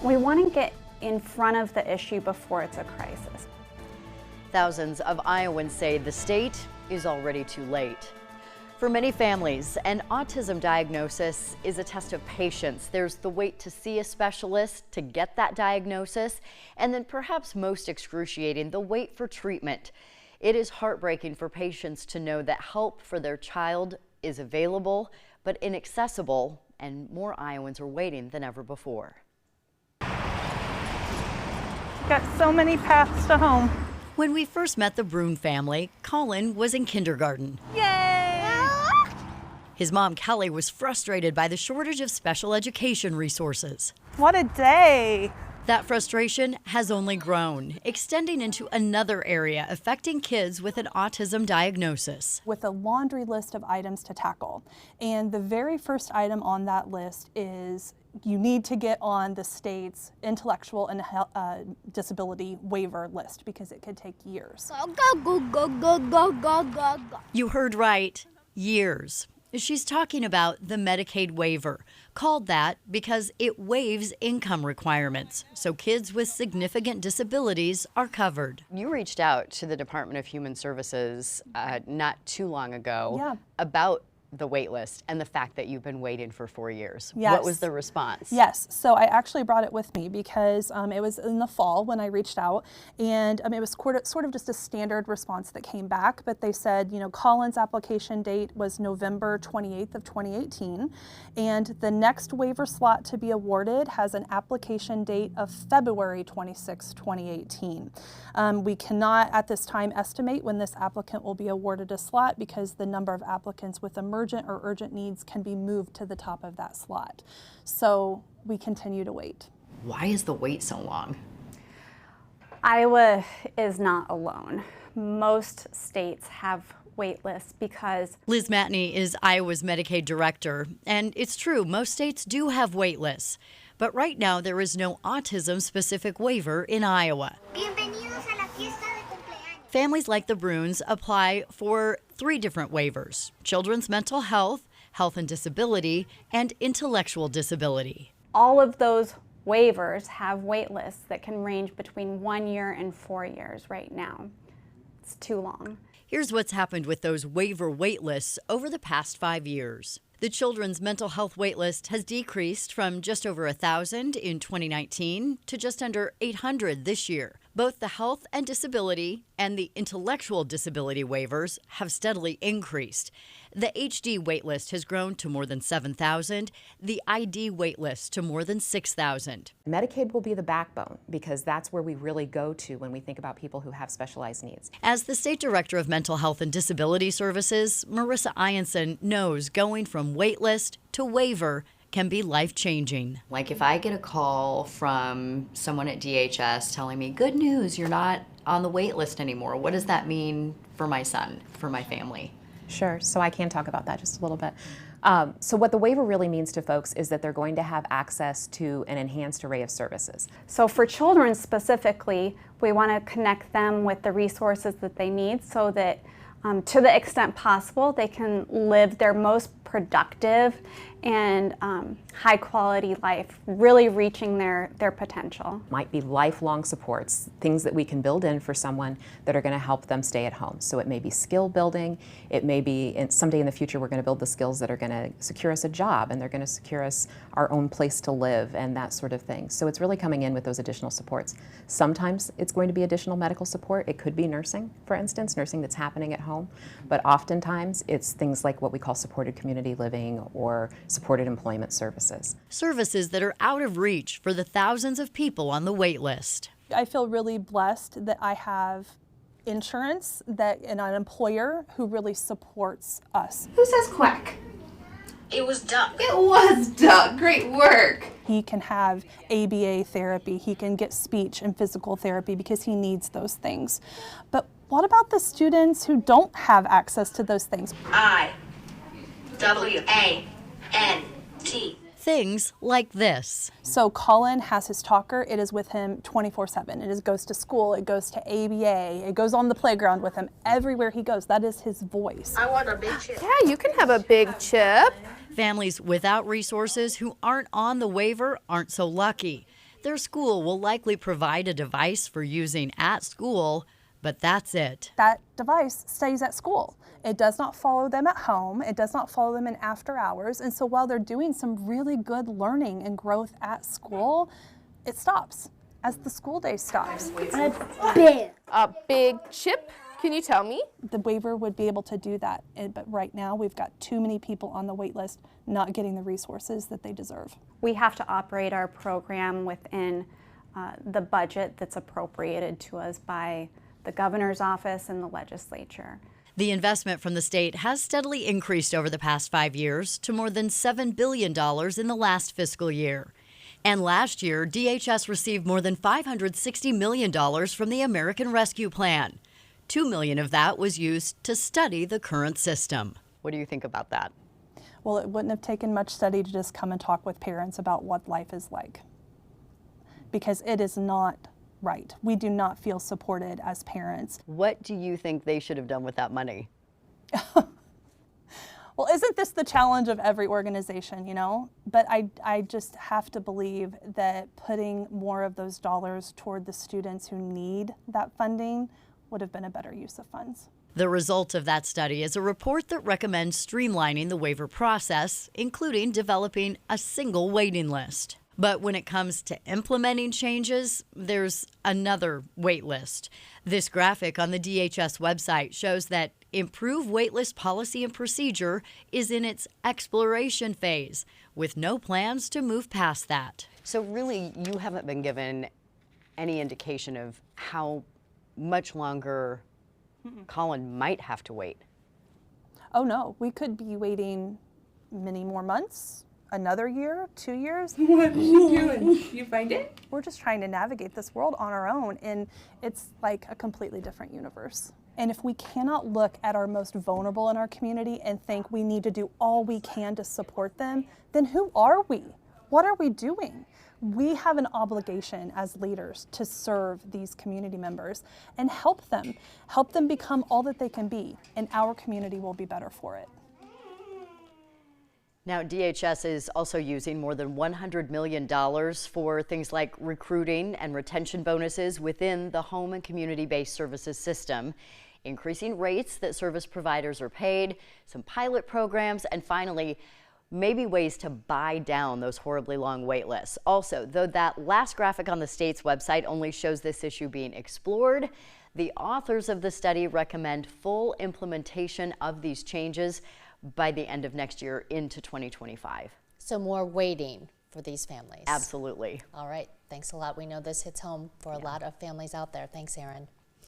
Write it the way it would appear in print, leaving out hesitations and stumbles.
We want to get in front of the issue before it's a crisis. Thousands of Iowans say the state is already too late. For many families, an autism diagnosis is a test of patience. There's the wait to see a specialist to get that diagnosis, and then perhaps most excruciating, the wait for treatment. It is heartbreaking for patients to know that help for their child is available, but inaccessible, and more Iowans are waiting than ever before. Got so many paths to home. When we first met the Brune family, Colin was in kindergarten. Yay! His mom, Kelly, was frustrated by the shortage of special education resources. What a day! That frustration has only grown, extending into another area affecting kids with an autism diagnosis. With a laundry list of items to tackle. And the very first item on that list is you need to get on the state's intellectual and disability waiver list because it could take years. You heard right, years. She's talking about the Medicaid waiver, called that because it waives income requirements, so kids with significant disabilities are covered. You reached out to the Department of Human Services not too long ago about the wait list and the fact that you've been waiting for 4 years. Yes. What was the response? Yes, so I actually brought it with me because it was in the fall when I reached out, and it was sort of just a standard response that came back, but they said, you know, Colin's application date was November 28th of 2018, and the next waiver slot to be awarded has an application date of February 26, 2018. We cannot at this time estimate when this applicant will be awarded a slot because the number of applicants with emergent or urgent needs can be moved to the top of that slot. So we continue to wait. Why is the wait so long? Iowa is not alone. Most states have wait lists because... Liz Matney is Iowa's Medicaid director, and it's true, most states do have wait lists. But right now, there is no autism-specific waiver in Iowa. Families like the Brunes apply for 3 different waivers: children's mental health, health and disability, and intellectual disability. All of those waivers have wait lists that can range between 1 year and 4 years right now. It's too long. Here's what's happened with those waiver wait lists over the past 5 years. The children's mental health waitlist has decreased from just over 1,000 in 2019 to just under 800 this year. Both the health and disability and the intellectual disability waivers have steadily increased. The HD waitlist has grown to more than 7,000, the ID waitlist to more than 6,000. Medicaid will be the backbone because that's where we really go to when we think about people who have specialized needs. As the State Director of Mental Health and Disability Services, Marissa Ianson knows going from waitlist to waiver can be life-changing. Like if I get a call from someone at DHS telling me, good news, you're not on the wait list anymore, what does that mean for my son, for my family? Sure, so I can talk about that just a little bit. So what the waiver really means to folks is that they're going to have access to an enhanced array of services. So for children specifically, we want to connect them with the resources that they need so that to the extent possible, they can live their most productive and high quality life, really reaching their potential. Might be lifelong supports, things that we can build in for someone that are going to help them stay at home. So it may be skill building, it may be someday in the future we're going to build the skills that are going to secure us a job and they're going to secure us our own place to live and that sort of thing. So it's really coming in with those additional supports. Sometimes it's going to be additional medical support. It could be nursing, for instance, nursing that's happening at home. But oftentimes it's things like what we call supported community living or supported employment services. Services that are out of reach for the thousands of people on the wait list. I feel really blessed that I have insurance and an employer who really supports us. Who says quack? It was Duck. It was Duck. Great work. He can have ABA therapy. He can get speech and physical therapy because he needs those things. But what about the students who don't have access to those things? IWANT. Things like this. So Colin has his talker. It is with him 24/7. It goes to school. It goes to ABA. It goes on the playground with him. Everywhere he goes, that is his voice. I want a big chip. Yeah, you can have a big chip. Families without resources who aren't on the waiver aren't so lucky. Their school will likely provide a device for using at school, but that's it. That device stays at school. It does not follow them at home. It does not follow them in after hours. And so while they're doing some really good learning and growth at school, it stops as the school day stops. A big chip? Can you tell me? The waiver would be able to do that, but right now we've got too many people on the wait list not getting the resources that they deserve. We have to operate our program within the budget that's appropriated to us by the governor's office and the legislature. The investment from the state has steadily increased over the past 5 years to more than $7 billion in the last fiscal year. And last year, DHS received more than $560 million from the American Rescue Plan. $2 million of that was used to study the current system. What do you think about that? Well, it wouldn't have taken much study to just come and talk with parents about what life is like, because it is not right. We do not feel supported as parents. What do you think they should have done with that money? Well, isn't this the challenge of every organization, you know? But I just have to believe that putting more of those dollars toward the students who need that funding would have been a better use of funds. The result of that study is a report that recommends streamlining the waiver process, including developing a single waiting list. But when it comes to implementing changes, there's another wait list. This graphic on the DHS website shows that improved waitlist policy and procedure is in its exploration phase, with no plans to move past that. So really, you haven't been given any indication of how much longer Colin might have to wait. Oh no, we could be waiting many more months, another year, 2 years. What are you doing? You find it? We're just trying to navigate this world on our own, and it's like a completely different universe. And if we cannot look at our most vulnerable in our community and think we need to do all we can to support them, then who are we? What are we doing? We have an obligation as leaders to serve these community members and help them become all that they can be, and our community will be better for it. Now, DHS is also using more than $100 million for things like recruiting and retention bonuses within the home and community-based services system, increasing rates that service providers are paid, some pilot programs, and finally, maybe ways to buy down those horribly long wait lists. Also, though that last graphic on the state's website only shows this issue being explored, the authors of the study recommend full implementation of these changes by the end of next year into 2025. So more waiting for these families. Absolutely. All right, thanks a lot. We know this hits home for a lot of families out there. Thanks, Erin.